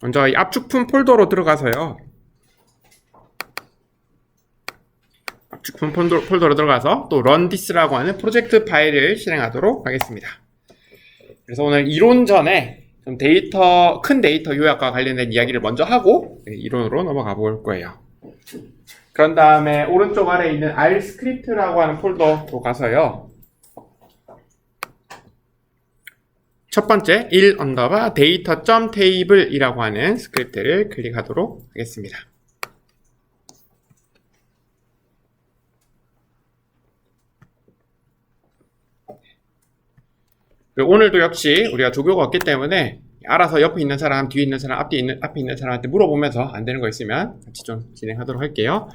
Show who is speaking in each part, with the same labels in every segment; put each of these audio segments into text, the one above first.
Speaker 1: 먼저 이 압축품 폴더로 들어가서요. 압축품 폴더로 들어가서 또 run this라고 하는 프로젝트 파일을 실행하도록 하겠습니다. 그래서 오늘 이론 전에 좀 큰 데이터 요약과 관련된 이야기를 먼저 하고 이론으로 넘어가 볼 거예요. 그런 다음에 오른쪽 아래에 있는 R 스크립트라고 하는 폴더로 가서요. 첫 번째 1 언더바 data.table 이라고 하는 스크립트를 클릭하도록 하겠습니다. 오늘도 역시 우리가 조교가 없기 때문에 알아서 옆에 있는 사람, 뒤에 있는 사람, 앞에 있는 사람한테 물어보면서 안 되는 거 있으면 같이 좀 진행하도록 할게요.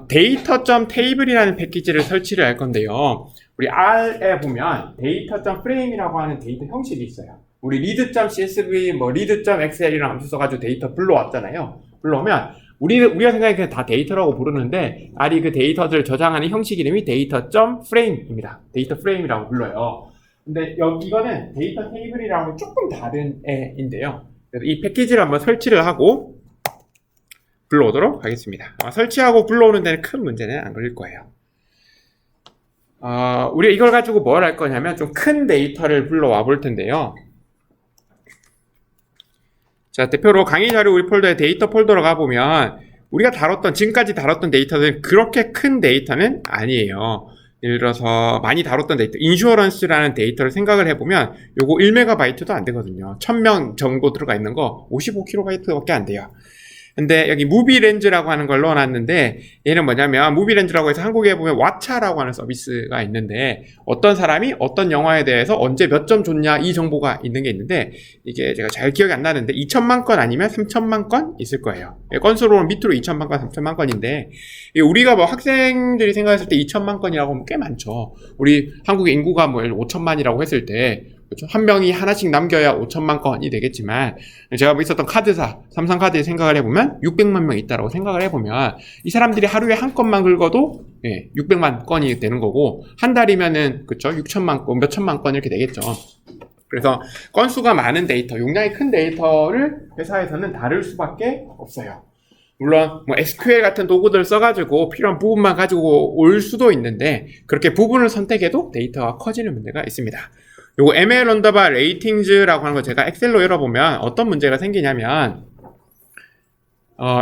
Speaker 1: data.table이라는 패키지를 설치를 할 건데요. 우리 R에 보면 data.frame이라고 하는 데이터 형식이 있어요. 우리 read.csv, read.excel이라는 함수 써가지고 데이터 불러왔잖아요. 불러오면 우리가 생각하기에 그냥 다 데이터라고 부르는데 R이 그 데이터들을 저장하는 형식 이름이 data.frame입니다. 데이터 프레임이라고 불러요. 근데 이거는 데이터 테이블이랑은 조금 다른 애인데요. 그래서 이 패키지를 한번 설치를 하고 불러오도록 하겠습니다. 설치하고 불러오는 데는 큰 문제는 안 걸릴 거예요. 우리가 이걸 가지고 뭘 할 거냐면 좀 큰 데이터를 불러와 볼 텐데요. 자, 대표로 강의 자료 우리 폴더에 데이터 폴더로 가보면 우리가 지금까지 다뤘던 데이터는 그렇게 큰 데이터는 아니에요. 예를 들어서 많이 다뤘던 데이터, 인슈어런스라는 데이터를 생각을 해보면 요거 1MB도 안 되거든요. 1000명 정도 들어가 있는 거 55KB밖에 안 돼요. 근데 여기 무비렌즈라고 하는 걸 넣어놨는데 얘는 뭐냐면 무비렌즈라고 해서 한국에 보면 왓챠라고 하는 서비스가 있는데 어떤 사람이 어떤 영화에 대해서 언제 몇 점 줬냐 이 정보가 있는 게 있는데 이게 제가 잘 기억이 안 나는데 2000만 건 아니면 3000만 건 있을 거예요. 건수로는 밑으로 2000만 건, 3000만 건인데 우리가 뭐 학생들이 생각했을 때 2000만 건이라고 하면 꽤 많죠. 우리 한국의 인구가 뭐 5천만이라고 했을 때 그렇죠? 한 명이 하나씩 남겨야 5천만 건이 되겠지만 제가 뭐 있었던 카드사, 삼성카드에 생각을 해보면 600만 명 있다라고 생각을 해보면 이 사람들이 하루에 한 건만 긁어도 600만 건이 되는 거고 한 달이면은 그쵸? 6천만 건, 몇 천만 건 이렇게 되겠죠. 그래서 건수가 많은 데이터, 용량이 큰 데이터를 회사에서는 다룰 수밖에 없어요. 물론 뭐 SQL 같은 도구들을 써가지고 필요한 부분만 가지고 올 수도 있는데 그렇게 부분을 선택해도 데이터가 커지는 문제가 있습니다. 요거 ml 언더바 레이팅즈라고 하는 거 제가 엑셀로 열어보면 어떤 문제가 생기냐면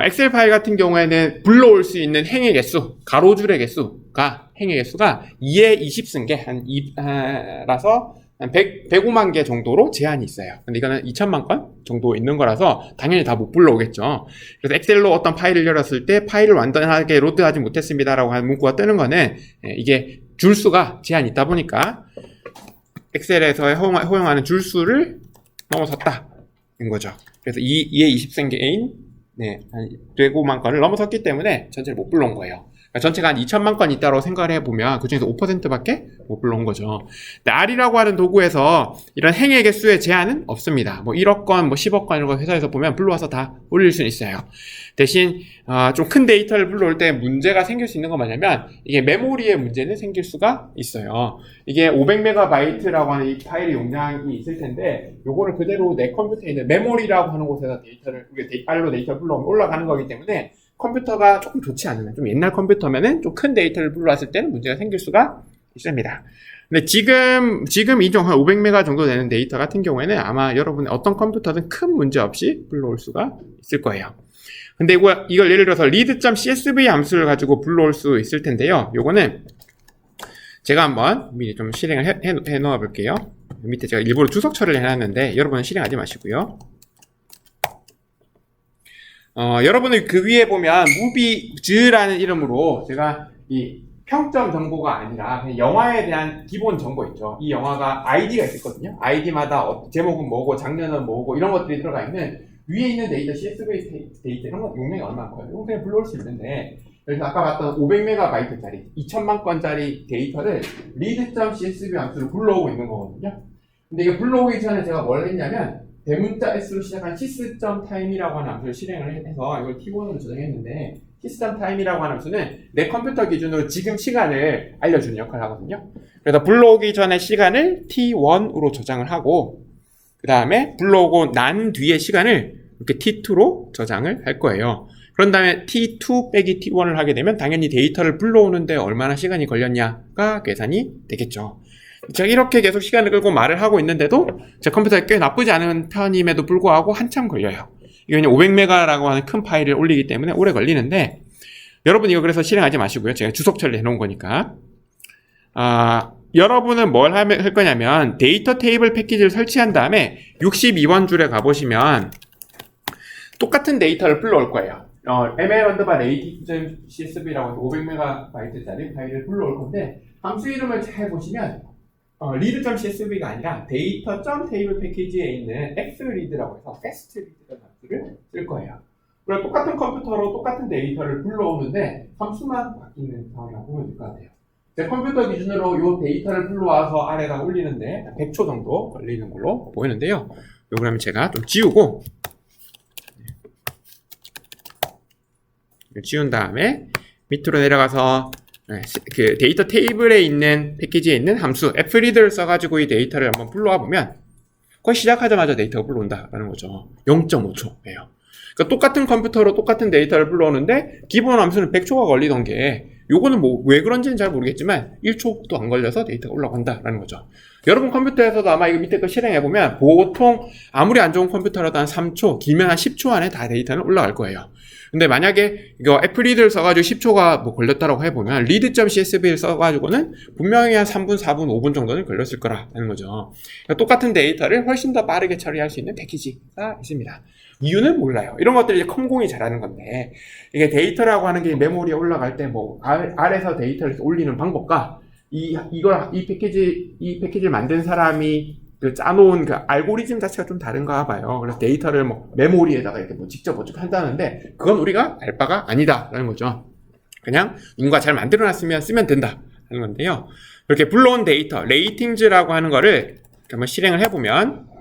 Speaker 1: 엑셀 파일 같은 경우에는 불러올 수 있는 행의 개수, 가로줄의 개수가 2에 20승계 라서 한 105만 개 정도로 제한이 있어요. 근데 이거는 2000만 건 정도 있는 거라서 당연히 다 못 불러오겠죠. 그래서 엑셀로 어떤 파일을 열었을 때 파일을 완전하게 로드하지 못했습니다라고 하는 문구가 뜨는 거는 이게 줄수가 제한이 있다 보니까 엑셀에서 허용하는 줄수를 넘어섰다는 거죠. 그래서 2의 20승계인 한 105만 건을 넘어섰기 때문에 전체를 못 불러온 거예요. 그러니까 전체가 한 2000만 건 있다고 생각을 해보면 그 중에서 5%밖에 못 불러온 거죠. 근데 R이라고 하는 도구에서 이런 행의 개수의 제한은 없습니다. 뭐 1억 건, 뭐 10억 건 이런 거 회사에서 보면 불러와서 다 올릴 수는 있어요. 대신 좀 큰 데이터를 불러올 때 문제가 생길 수 있는 건 뭐냐면 이게 메모리의 문제는 생길 수가 있어요. 이게 500MB라고 하는 이 파일의 용량이 있을 텐데 요거를 그대로 내 컴퓨터에 있는 메모리라고 하는 곳에서 파일로 데이터를 불러오면 올라가는 거기 때문에 컴퓨터가 조금 좋지 않으면, 좀 옛날 컴퓨터면은 좀 큰 데이터를 불러왔을 때는 문제가 생길 수가 있습니다. 근데 지금 이 한 500MB 정도 되는 데이터 같은 경우에는 아마 여러분의 어떤 컴퓨터든 큰 문제 없이 불러올 수가 있을 거예요. 근데 이걸 예를 들어서 read.csv 함수를 가지고 불러올 수 있을 텐데요. 요거는 제가 한번 미리 좀 실행을 해 놓아 볼게요. 밑에 제가 일부러 주석 처리를 해놨는데 여러분은 실행하지 마시고요. 여러분들 그 위에 보면 무비즈라는 이름으로 제가 이 평점 정보가 아니라 그냥 영화에 대한 기본 정보 있죠. 이 영화가 아이디가 있었거든요. 아이디마다 제목은 뭐고 장르는 뭐고 이런 것들이 들어가 있는 위에 있는 데이터 CSV 데이터 이런 거 용량이 얼마인가요? 이건 그냥 불러올 수 있는데 그래서 아까 봤던 500MB짜리 2000만 건짜리 데이터를 read.csv 함수로 불러오고 있는 거거든요. 근데 이게 불러오기 전에 제가 뭘 했냐면 대문자 S로 시작한 sys.time이라고 하는 함수를 실행을 해서 이걸 t1으로 저장했는데 sys.time이라고 하는 함수는 내 컴퓨터 기준으로 지금 시간을 알려주는 역할을 하거든요. 그래서 불러오기 전에 시간을 t1으로 저장을 하고 그 다음에 불러오고 난 뒤에 시간을 이렇게 T2로 저장을 할 거예요. 그런 다음에 T2 빼기 T1을 하게 되면 당연히 데이터를 불러오는데 얼마나 시간이 걸렸냐가 계산이 되겠죠. 제가 이렇게 계속 시간을 끌고 말을 하고 있는데도 제 컴퓨터에 꽤 나쁘지 않은 편임에도 불구하고 한참 걸려요. 이거 그냥 500메가라고 하는 큰 파일을 올리기 때문에 오래 걸리는데, 여러분 이거 그래서 실행하지 마시고요. 제가 주석 처리해 놓은 거니까. 여러분은 뭘 할 거냐면 데이터 테이블 패키지를 설치한 다음에 62번 줄에 가보시면 똑같은 데이터를 불러올 거예요. ml_lat.csv라고 해서 500MB짜리 파일을 불러올 건데, 함수 이름을 잘 보시면 read.csv가 아니라 data.table 패키지에 있는 xread라고 해서 fastread라는 함수를 쓸 거예요. 그리고 똑같은 컴퓨터로 똑같은 데이터를 불러오는데 함수만 바뀌는 상황이라고 보면 될 것 같아요. 제 컴퓨터 기준으로 이 데이터를 불러와서 아래다 올리는데 100초 정도 걸리는 걸로 보이는데요. 이거 그러면 제가 좀 지우고, 지운 다음에 밑으로 내려가서 그 데이터 테이블에 있는 패키지에 있는 함수 fread를 써가지고 이 데이터를 한번 불러와 보면 거의 시작하자마자 데이터가 불러온다라는 거죠. 0.5초예요. 그러니까 똑같은 컴퓨터로 똑같은 데이터를 불러오는데 기본 함수는 100초가 걸리던 게, 요거는 뭐 왜 그런지는 잘 모르겠지만 1초도 안 걸려서 데이터가 올라간다라는 거죠. 여러분 컴퓨터에서도 아마 이거 밑에 거 실행해보면 보통 아무리 안 좋은 컴퓨터라도 한 3초, 길면 한 10초 안에 다 데이터는 올라갈 거예요. 근데 만약에 이거 fread를 써가지고 10초가 뭐 걸렸다라고 해보면 read.csv를 써가지고는 분명히 한 3분, 4분, 5분 정도는 걸렸을 거라는 거죠. 그러니까 똑같은 데이터를 훨씬 더 빠르게 처리할 수 있는 패키지가 있습니다. 이유는 몰라요. 이런 것들이 이제 컴공이 잘하는 건데, 이게 데이터라고 하는 게 메모리에 올라갈 때 뭐 아래서 데이터를 올리는 방법과 이 패키지를 만든 사람이 그 짜놓은 그 알고리즘 자체가 좀 다른가 봐요. 그래서 데이터를 뭐 메모리에다가 이렇게 뭐 직접 어떻게 한다는데, 그건 우리가 알 바가 아니다라는 거죠. 그냥 누군가 잘 만들어놨으면 쓰면 된다라는 건데요. 이렇게 불러온 데이터, 레이팅즈라고 하는 거를 한번 실행을 해보면,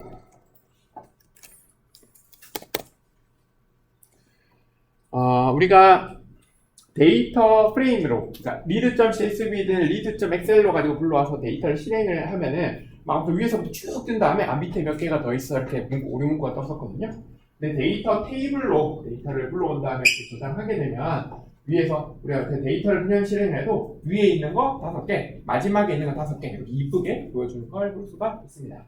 Speaker 1: 우리가 데이터 프레임으로, 그러니까 read.csv든 read.excel로 가지고 불러와서 데이터를 실행을 하면은 막 위에서부터 쭉 뜬 다음에 밑에 몇 개가 더 있어 이렇게 오류 문구가 떴었거든요. 근데 데이터 테이블로 데이터를 불러온 다음에 저장하게 되면 위에서 우리가 그 데이터를 그냥 실행을 해도 위에 있는 거 5개, 마지막에 있는 거 5개 이렇게 이쁘게 보여주는 걸 볼 수가 있습니다.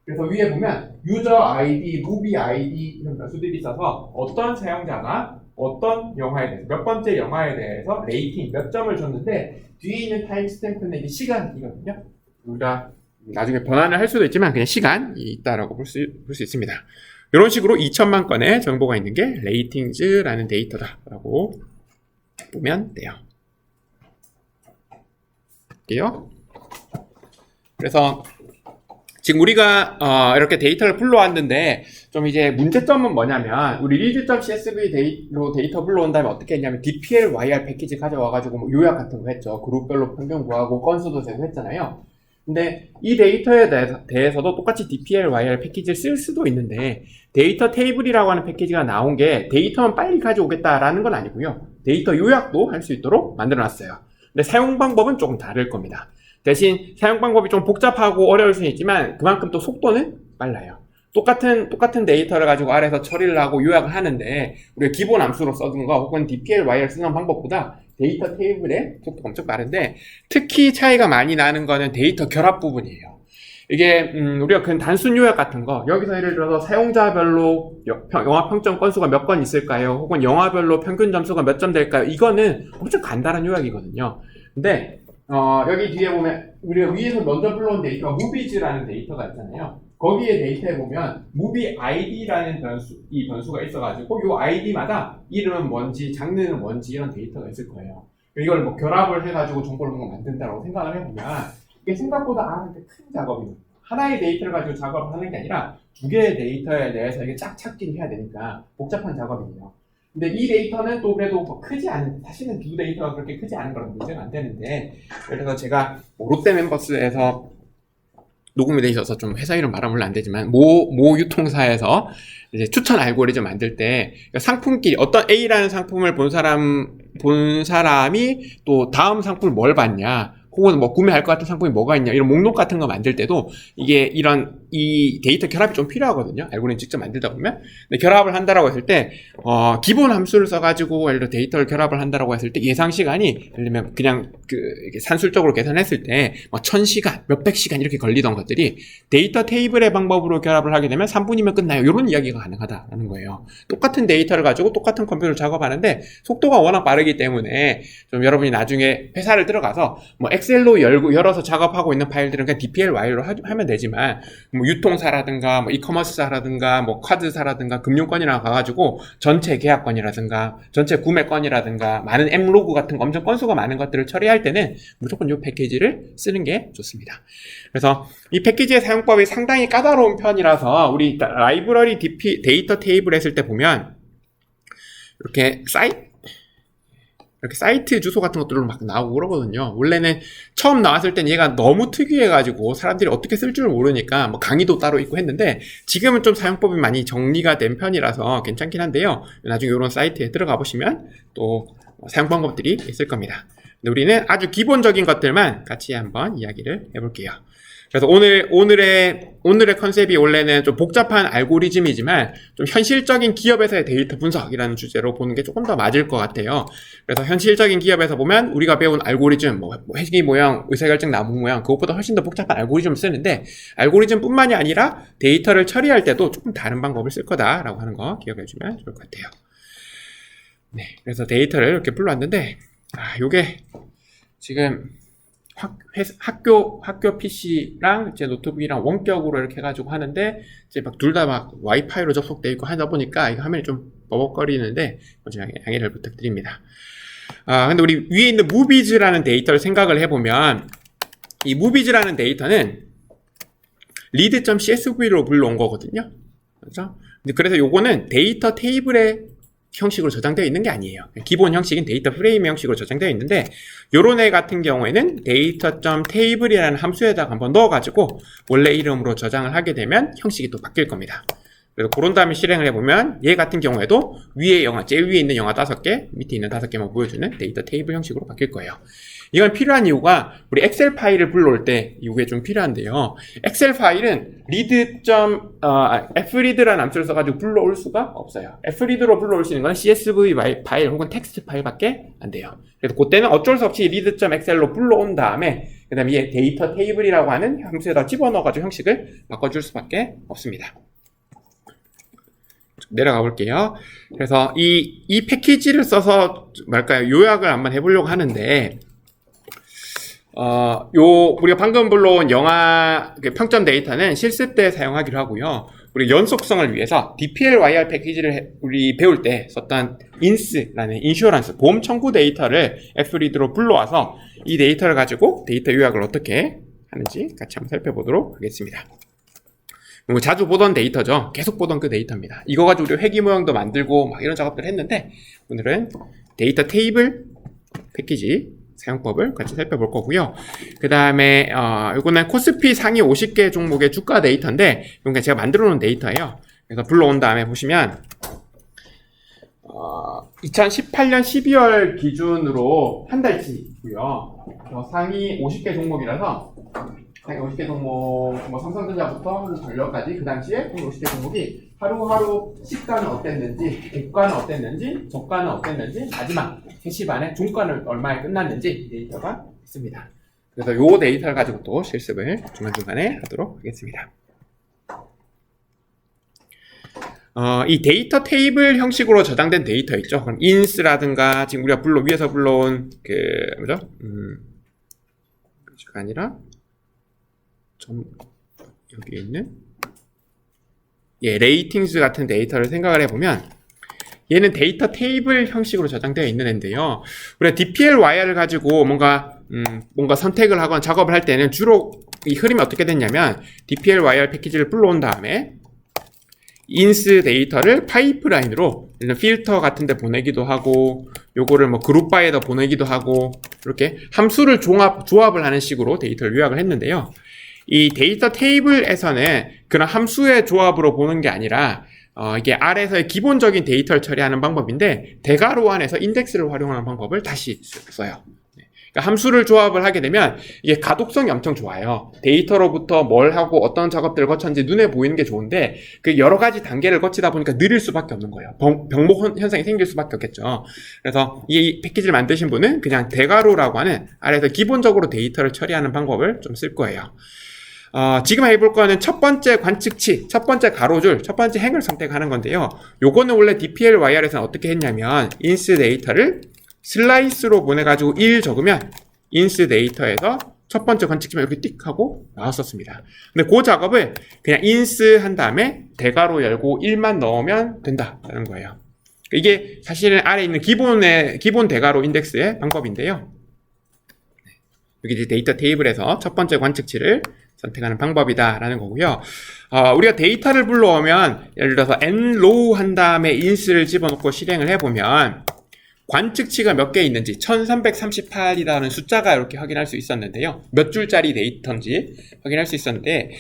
Speaker 1: 그래서 위에 보면 유저 아이디, 무비 아이디 이런 변수들이 있어서 어떤 사용자가 어떤 영화에 대해서, 몇 번째 영화에 대해서 레이팅 몇 점을 줬는데, 뒤에 있는 타임스탬프는 이게 시간이거든요. 우리가 나중에 변환을 할 수도 있지만 그냥 시간이 있다라고 볼 수 있습니다. 이런 식으로 2천만 건의 정보가 있는 게 레이팅즈라는 데이터다라고 보면 돼요. 그래서 지금 우리가 이렇게 데이터를 불러왔는데, 좀 이제 문제점은 뭐냐면, 우리 read.csv 데이터 불러온 다음에 어떻게 했냐면 dplyr 패키지 가져와가지고 뭐 요약 같은 거 했죠. 그룹별로 평균 구하고 건수도 재고 했잖아요. 근데 이 데이터에 대해서도 똑같이 dplyr 패키지를 쓸 수도 있는데, 데이터 테이블이라고 하는 패키지가 나온 게 데이터만 빨리 가져오겠다라는 건 아니고요. 데이터 요약도 할 수 있도록 만들어놨어요. 근데 사용 방법은 조금 다를 겁니다. 대신 사용 방법이 좀 복잡하고 어려울 수는 있지만 그만큼 또 속도는 빨라요. 똑같은 데이터를 가지고 아래에서 처리를 하고 요약을 하는데, 우리가 기본 함수로 써둔 거 혹은 dplyr 쓰는 방법보다 데이터 테이블의 속도가 엄청 빠른데, 특히 차이가 많이 나는 거는 데이터 결합 부분이에요. 이게 우리가 그냥 단순 요약 같은 거, 여기서 예를 들어서 사용자별로 영화 평점 건수가 몇 건 있을까요? 혹은 영화별로 평균 점수가 몇 점 될까요? 이거는 엄청 간단한 요약이거든요. 근데 여기 뒤에 보면 우리가 위에서 먼저 불러온 데이터가 무비즈라는 데이터가 있잖아요. 거기에 데이터에 보면 무비 아이디라는 변수가 있어가지고 이 아이디마다 이름은 뭔지, 장르는 뭔지 이런 데이터가 있을 거예요. 이걸 뭐 결합을 해가지고 정보를 뭔가 만든다고 생각을 해보면 이게 생각보다 큰 작업이에요. 하나의 데이터를 가지고 작업을 하는 게 아니라 두 개의 데이터에 대해서 이게 짝 찾기를 해야 되니까 복잡한 작업이에요. 근데 이 데이터는 또 그래도 뭐 크지 않은, 사실은 두 데이터가 그렇게 크지 않은 거랑 문제가 안 되는데, 그래서 제가 롯데멤버스에서 녹음이 돼 있어서 좀 회사 이름 말하면 안 되지만 모 유통사에서 이제 추천 알고리즘 만들 때 상품끼리 어떤 A라는 상품을 본 사람이 또 다음 상품을 뭘 봤냐, 혹은 뭐 구매할 것 같은 상품이 뭐가 있냐, 이런 목록 같은 거 만들 때도 이게 이런 이 데이터 결합이 좀 필요하거든요. 알고리즘 직접 만들다 보면. 근데 결합을 한다라고 했을 때, 기본 함수를 써가지고, 예를 들어 데이터를 결합을 한다라고 했을 때 예상 시간이, 예를 들면 그냥 이게 산술적으로 계산했을 때, 막 1000시간, 몇백 시간 이렇게 걸리던 것들이 데이터 테이블의 방법으로 결합을 하게 되면 3분이면 끝나요. 이런 이야기가 가능하다라는 거예요. 똑같은 데이터를 가지고 똑같은 컴퓨터를 작업하는데 속도가 워낙 빠르기 때문에 좀 여러분이 나중에 회사를 들어가서 뭐 엑셀로 열어서 작업하고 있는 파일들은 그냥 DPLY로 하면 되지만 뭐 유통사라든가 뭐 이커머스사라든가 뭐 카드사라든가 금융권이나 가가지고 전체 계약권이라든가 전체 구매권이라든가 많은 M로그 같은 거 엄청 건수가 많은 것들을 처리할 때는 무조건 이 패키지를 쓰는 게 좋습니다. 그래서 이 패키지의 사용법이 상당히 까다로운 편이라서 우리 라이브러리 데이터 테이블 했을 때 보면 이렇게 사이트 주소 같은 것들로 막 나오고 그러거든요. 원래는 처음 나왔을 땐 얘가 너무 특이해가지고 사람들이 어떻게 쓸 줄 모르니까 뭐 강의도 따로 있고 했는데 지금은 좀 사용법이 많이 정리가 된 편이라서 괜찮긴 한데요. 나중에 이런 사이트에 들어가 보시면 또 사용 방법들이 있을 겁니다. 근데 우리는 아주 기본적인 것들만 같이 한번 이야기를 해볼게요. 그래서 오늘의 컨셉이 원래는 좀 복잡한 알고리즘이지만 좀 현실적인 기업에서의 데이터 분석이라는 주제로 보는 게 조금 더 맞을 것 같아요. 그래서 현실적인 기업에서 보면 우리가 배운 알고리즘, 뭐 회계 모형, 의사결정 나무 모형, 그것보다 훨씬 더 복잡한 알고리즘을 쓰는데 알고리즘뿐만이 아니라 데이터를 처리할 때도 조금 다른 방법을 쓸 거다라고 하는 거 기억해 주면 좋을 것 같아요. 네, 그래서 데이터를 이렇게 불러왔는데 요게 지금 학교 PC랑 제 노트북이랑 원격으로 이렇게 해가지고 하는데, 이제 막 둘 다 막 와이파이로 접속되어 있고 하다 보니까 이거 화면이 좀 버벅거리는데, 양해를 부탁드립니다. 근데 우리 위에 있는 무비즈라는 데이터를 생각을 해보면, 이 무비즈라는 데이터는 read.csv로 불러온 거거든요. 그렇죠? 근데 그래서 요거는 데이터 테이블의 형식으로 저장되어 있는 게 아니에요. 기본 형식인 데이터 프레임 형식으로 저장되어 있는데 요런 애 같은 경우에는 data.table이라는 함수에다가 한번 넣어가지고 원래 이름으로 저장을 하게 되면 형식이 또 바뀔 겁니다. 그래서 그런 다음에 실행을 해보면 얘 같은 경우에도 위에 영화, 제일 위에 있는 영화 5개, 밑에 있는 5개만 보여주는 데이터 테이블 형식으로 바뀔 거예요. 이건 필요한 이유가 우리 엑셀 파일을 불러올 때 이게 좀 필요한데요. 엑셀 파일은 fread라는 함수를 써가지고 불러올 수가 없어요. fread로 불러올 수 있는 건 csv 파일 혹은 텍스트 파일밖에 안 돼요. 그래서 그때는 어쩔 수 없이 read.excel로 불러온 다음에 그 다음에 얘 데이터 테이블이라고 하는 함수에다 집어넣어가지고 형식을 바꿔줄 수밖에 없습니다. 내려가 볼게요. 그래서 이 패키지를 써서 요약을 한번 해보려고 하는데 우리가 방금 불러온 영화 평점 데이터는 실습 때 사용하기로 하고요. 우리 연속성을 위해서 DPLYR 패키지를 우리 배울 때 썼던 INS라는 인슈어런스 보험 청구 데이터를 fread로 불러와서 이 데이터를 가지고 데이터 요약을 어떻게 하는지 같이 한번 살펴보도록 하겠습니다. 자주 보던 데이터죠. 계속 보던 그 데이터입니다. 이거 가지고 우리 회기 모형도 만들고 막 이런 작업들을 했는데 오늘은 데이터 테이블 패키지 사용법을 같이 살펴볼 거고요. 그 다음에 이거는 코스피 상위 50개 종목의 주가 데이터인데 이건 제가 만들어 놓은 데이터예요. 그래서 불러온 다음에 보시면 2018년 12월 기준으로 한 달치고요. 상위 50개 종목이라서 상위 50개 종목, 뭐 삼성전자부터 전력까지 그 당시에 50개 종목이 하루하루 시가는 어땠는지, 고가는 어땠는지, 저가는 어땠는지, 마지막 3시 반에 종가는 얼마에 끝났는지 이 데이터가 있습니다. 그래서 이 데이터를 가지고 또 실습을 중간중간에 하도록 하겠습니다. 이 데이터 테이블 형식으로 저장된 데이터 있죠. 그럼 ins라든가 지금 우리가 위에서 불러온 뭐죠? 가 아니라 여기에 있는 레이팅스 같은 데이터를 생각을 해보면 얘는 데이터 테이블 형식으로 저장되어 있는 앤데요. 우리가 DPLYR을 가지고 뭔가 선택을 하거나 작업을 할 때는 주로 이 흐름이 어떻게 됐냐면 DPLYR 패키지를 불러온 다음에 ins 데이터를 파이프라인으로 필터 같은 데 보내기도 하고 요거를 뭐 그룹바에다 보내기도 하고 이렇게 함수를 조합을 하는 식으로 데이터를 요약을 했는데요. 이 데이터 테이블에서는 그런 함수의 조합으로 보는 게 아니라 이게 R에서의 기본적인 데이터를 처리하는 방법인데 대괄호 안에서 인덱스를 활용하는 방법을 다시 써요. 그러니까 함수를 조합을 하게 되면 이게 가독성이 엄청 좋아요. 데이터로부터 뭘 하고 어떤 작업들을 거쳤는지 눈에 보이는 게 좋은데 그 여러 가지 단계를 거치다 보니까 느릴 수밖에 없는 거예요. 병목 현상이 생길 수밖에 없겠죠. 그래서 이 패키지를 만드신 분은 그냥 대괄호라고 하는 아래에서 기본적으로 데이터를 처리하는 방법을 좀 쓸 거예요. 지금 해볼 거는 첫 번째 관측치, 첫 번째 가로줄, 첫 번째 행을 선택하는 건데요. 요거는 원래 DPLYR에서는 어떻게 했냐면 인스 데이터를 슬라이스로 보내가지고 1 적으면 인스 데이터에서 첫 번째 관측치만 이렇게 띡 하고 나왔었습니다. 근데 그 작업을 그냥 인스 한 다음에 대괄호 열고 1만 넣으면 된다는 거예요. 이게 사실은 아래에 있는 기본 대괄호 인덱스의 방법인데요. 여기 이제 데이터 테이블에서 첫 번째 관측치를 선택하는 방법이다라는 거고요. 우리가 데이터를 불러오면 예를 들어서 nrow 한 다음에 인스를 집어넣고 실행을 해보면 관측치가 몇 개 있는지 1338이라는 숫자가 이렇게 확인할 수 있었는데요. 몇 줄짜리 데이터인지 확인할 수 있었는데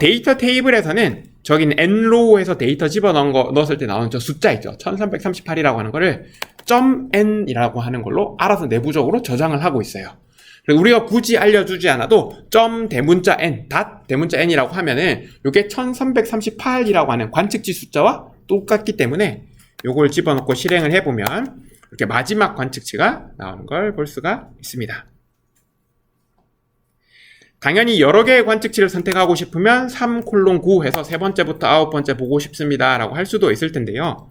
Speaker 1: 데이터 테이블에서는 저기는 nrow에서 데이터 넣었을 때 나오는 저 숫자 있죠. 1338이라고 하는 거를 .n이라고 하는 걸로 알아서 내부적으로 저장을 하고 있어요. 그래서 우리가 굳이 알려주지 않아도 대문자 n, 대문자 n이라고 하면은 이게 1338이라고 하는 관측치 숫자와 똑같기 때문에 요걸 집어넣고 실행을 해보면 이렇게 마지막 관측치가 나오는 걸 볼 수가 있습니다. 당연히 여러 개의 관측치를 선택하고 싶으면 3:9 해서 세 번째부터 아홉 번째 보고 싶습니다 라고 할 수도 있을 텐데요.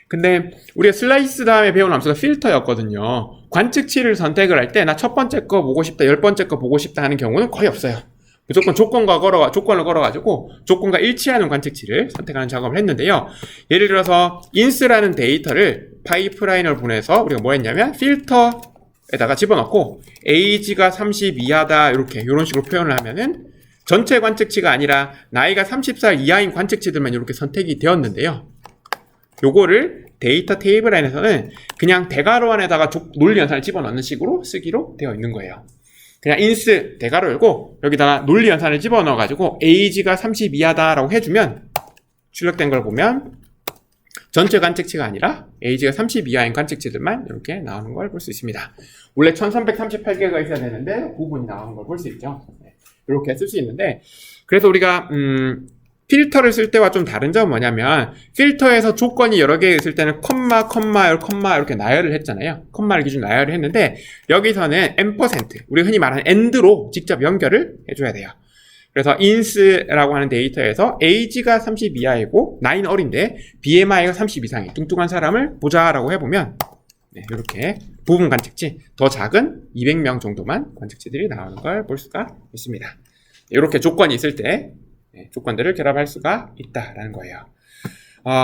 Speaker 1: 근데 우리가 슬라이스 다음에 배운 함수가 필터였거든요. 관측치를 선택을 할 때 나 첫 번째 거 보고 싶다, 열 번째 거 보고 싶다 하는 경우는 거의 없어요. 무조건 조건을 걸어가지고 조건과 일치하는 관측치를 선택하는 작업을 했는데요. 예를 들어서 ins라는 데이터를 파이프라인을 보내서 우리가 뭐 했냐면 필터에다가 집어넣고 age가 30 이하다 이런 식으로 표현을 하면은 전체 관측치가 아니라 나이가 30살 이하인 관측치들만 이렇게 선택이 되었는데요. 요거를 데이터 테이블 안에서는 그냥 대괄호 안에다가 논리 연산을 집어넣는 식으로 쓰기로 되어 있는 거예요. 그냥 ins 대괄호 열고 여기다가 논리 연산을 집어넣어가지고 age가 30 이하다라고 해주면 출력된 걸 보면 전체 관측치가 아니라 age가 30 이하인 관측치들만 이렇게 나오는 걸 볼 수 있습니다. 원래 1338개가 있어야 되는데 부분이 나오는 걸 볼 수 있죠. 이렇게 쓸 수 있는데 그래서 우리가 필터를 쓸 때와 좀 다른 점은 뭐냐면 필터에서 조건이 여러 개 있을 때는 콤마 이렇게 나열을 했잖아요. 콤마를 기준으로 나열을 했는데 여기서는 n%, 우리가 흔히 말하는 and로 직접 연결을 해줘야 돼요. 그래서 ins라고 하는 데이터에서 age가 30 이하이고 나이는 어린데 BMI가 30 이상의 뚱뚱한 사람을 보자라고 해보면 이렇게 부분 관측치 더 작은 200명 정도만 관측치들이 나오는 걸 볼 수가 있습니다. 이렇게 조건이 있을 때 조건들을 결합할 수가 있다라는 거예요.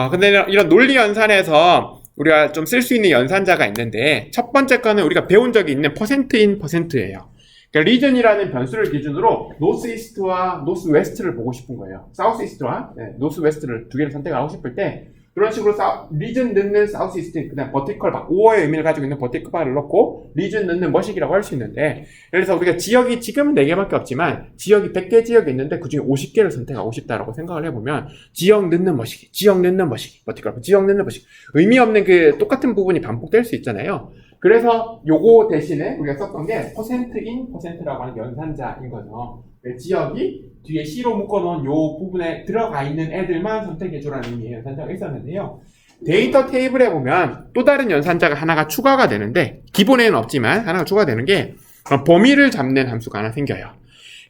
Speaker 1: 근데 이런 논리 연산에서 우리가 좀 쓸 수 있는 연산자가 있는데 첫 번째 거는 우리가 배운 적이 있는 %인 %예요. 그러니까 리전이라는 변수를 기준으로 노스이스트와 노스웨스트를 보고 싶은 거예요. 사우스이스트와 노스웨스트를 두 개를 선택하고 싶을 때 그런 식으로 리전 넣는 사우스이스트 그다음 버티컬 바 5어의 의미를 가지고 있는 버티컬 바를 넣고 리전 넣는 머식이라고 할 수 있는데 예를 들어서 우리가 지역이 지금은 4개밖에 없지만 지역이 100개 지역이 있는데 그중에 50개를 선택하고 싶다라고 생각을 해보면 지역 넣는 머식, 버티컬 지역 넣는 머식 의미 없는 그 똑같은 부분이 반복될 수 있잖아요. 그래서 요거 대신에 우리가 썼던 게 %인 %라고 하는 연산자인 거죠. 지역이 뒤에 C로 묶어놓은 요 부분에 들어가 있는 애들만 선택해주라는 의미의 연산자가 있었는데요. 데이터 테이블에 보면 또 다른 연산자가 하나가 추가가 되는데 기본에는 없지만 하나가 추가되는 게 범위를 잡는 함수가 하나 생겨요.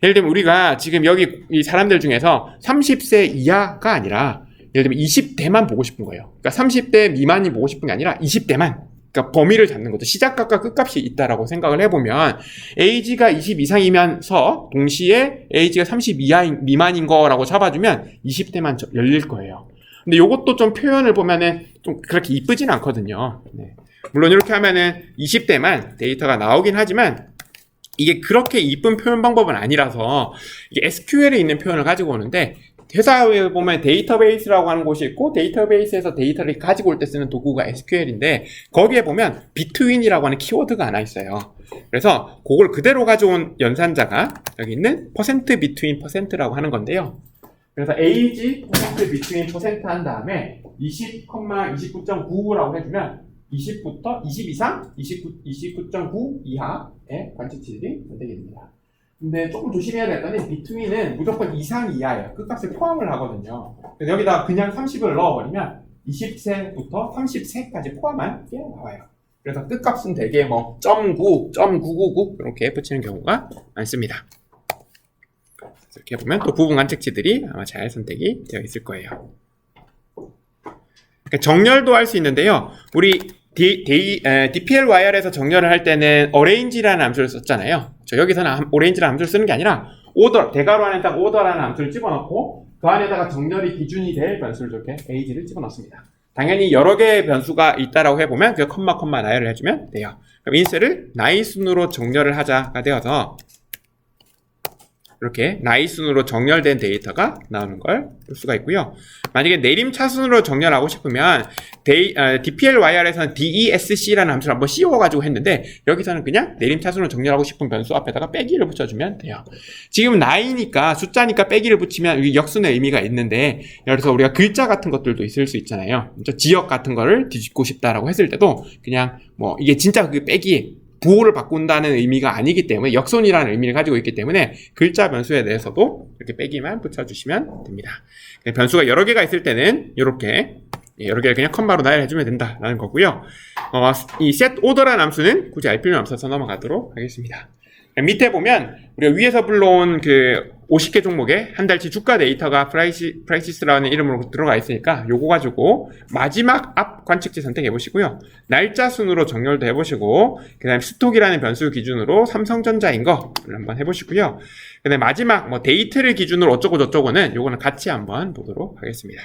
Speaker 1: 예를 들면 우리가 지금 여기 이 사람들 중에서 30세 이하가 아니라 예를 들면 20대만 보고 싶은 거예요. 그러니까 30대 미만이 보고 싶은 게 아니라 20대만. 그러니까 범위를 잡는 거죠. 시작값과 끝값이 있다라고 생각을 해보면 age가 20 이상이면서 동시에 age가 30 미만인 거라고 잡아주면 20대만 열릴 거예요. 근데 이것도 좀 표현을 보면은 좀 그렇게 이쁘진 않거든요. 물론 이렇게 하면은 20대만 데이터가 나오긴 하지만 이게 그렇게 이쁜 표현 방법은 아니라서 이게 SQL에 있는 표현을 가지고 오는데 회사에 보면 데이터베이스라고 하는 곳이 있고 데이터베이스에서 데이터를 가지고 올 때 쓰는 도구가 SQL인데 거기에 보면 between이라고 하는 키워드가 하나 있어요. 그래서 그걸 그대로 가져온 연산자가 여기 있는 %between %라고 하는 건데요. 그래서 age %between % 한 다음에 20,29.99라고 해주면 20부터 20 이상, 29.9 이하의 관측치들이 선택이 됩니다. 근데 조금 조심해야 될 거는 between은 무조건 이상 이하예요. 끝값을 포함을 하거든요. 그래서 여기다 그냥 30을 넣어버리면 20세부터 30세까지 포함한 게 나와요. 그래서 끝값은 대개 뭐 0.9, 0.999 이렇게 붙이는 경우가 많습니다. 이렇게 보면 또 부분 관측치들이 아마 잘 선택이 되어 있을 거예요. 그러니까 정렬도 할 수 있는데요. 우리 DPLYR에서 정렬을 할 때는 arrange라는 함수를 썼잖아요. 여기서는 arrange라는 함수를 쓰는 게 아니라 order, 대괄호 안에다가 order라는 함수를 집어넣고 그 안에다가 정렬이 기준이 될 변수를 이렇게 age를 집어넣습니다. 당연히 여러 개의 변수가 있다라고 해보면 그 컴마 나열을 해주면 돼요. 그럼 인셀을 나이순으로 정렬을 하자가 되어서 이렇게 나이순으로 정렬된 데이터가 나오는 걸 볼 수가 있고요. 만약에 내림차순으로 정렬하고 싶으면 DPLYR에서는 DESC라는 함수를 한번 씌워가지고 했는데 여기서는 그냥 내림차순으로 정렬하고 싶은 변수 앞에다가 빼기를 붙여주면 돼요. 지금 나이니까 숫자니까 빼기를 붙이면 역순의 의미가 있는데 그래서 우리가 글자 같은 것들도 있을 수 있잖아요. 지역 같은 거를 뒤집고 싶다라고 했을 때도 그냥 뭐 이게 진짜 그 빼기 부호를 바꾼다는 의미가 아니기 때문에 역손이라는 의미를 가지고 있기 때문에 글자 변수에 대해서도 이렇게 빼기만 붙여주시면 됩니다. 변수가 여러 개가 있을 때는 이렇게 여러 개를 그냥 컴마로 나열해주면 된다라는 거고요. 이 set order라는 함수는 굳이 알 필요는 없어서 넘어가도록 하겠습니다. 밑에 보면 우리가 위에서 불러온 그 50개 종목의 한 달치 주가 데이터가 프라이시스라는 이름으로 들어가 있으니까 요거 가지고 마지막 앞 관측지 선택해 보시고요. 날짜 순으로 정렬도 해보시고 그 다음에 스톡이라는 변수 기준으로 삼성전자인 거를 한번 해보시고요. 그 다음에 마지막 뭐 데이트를 기준으로 어쩌고 저쩌고는 요거는 같이 한번 보도록 하겠습니다.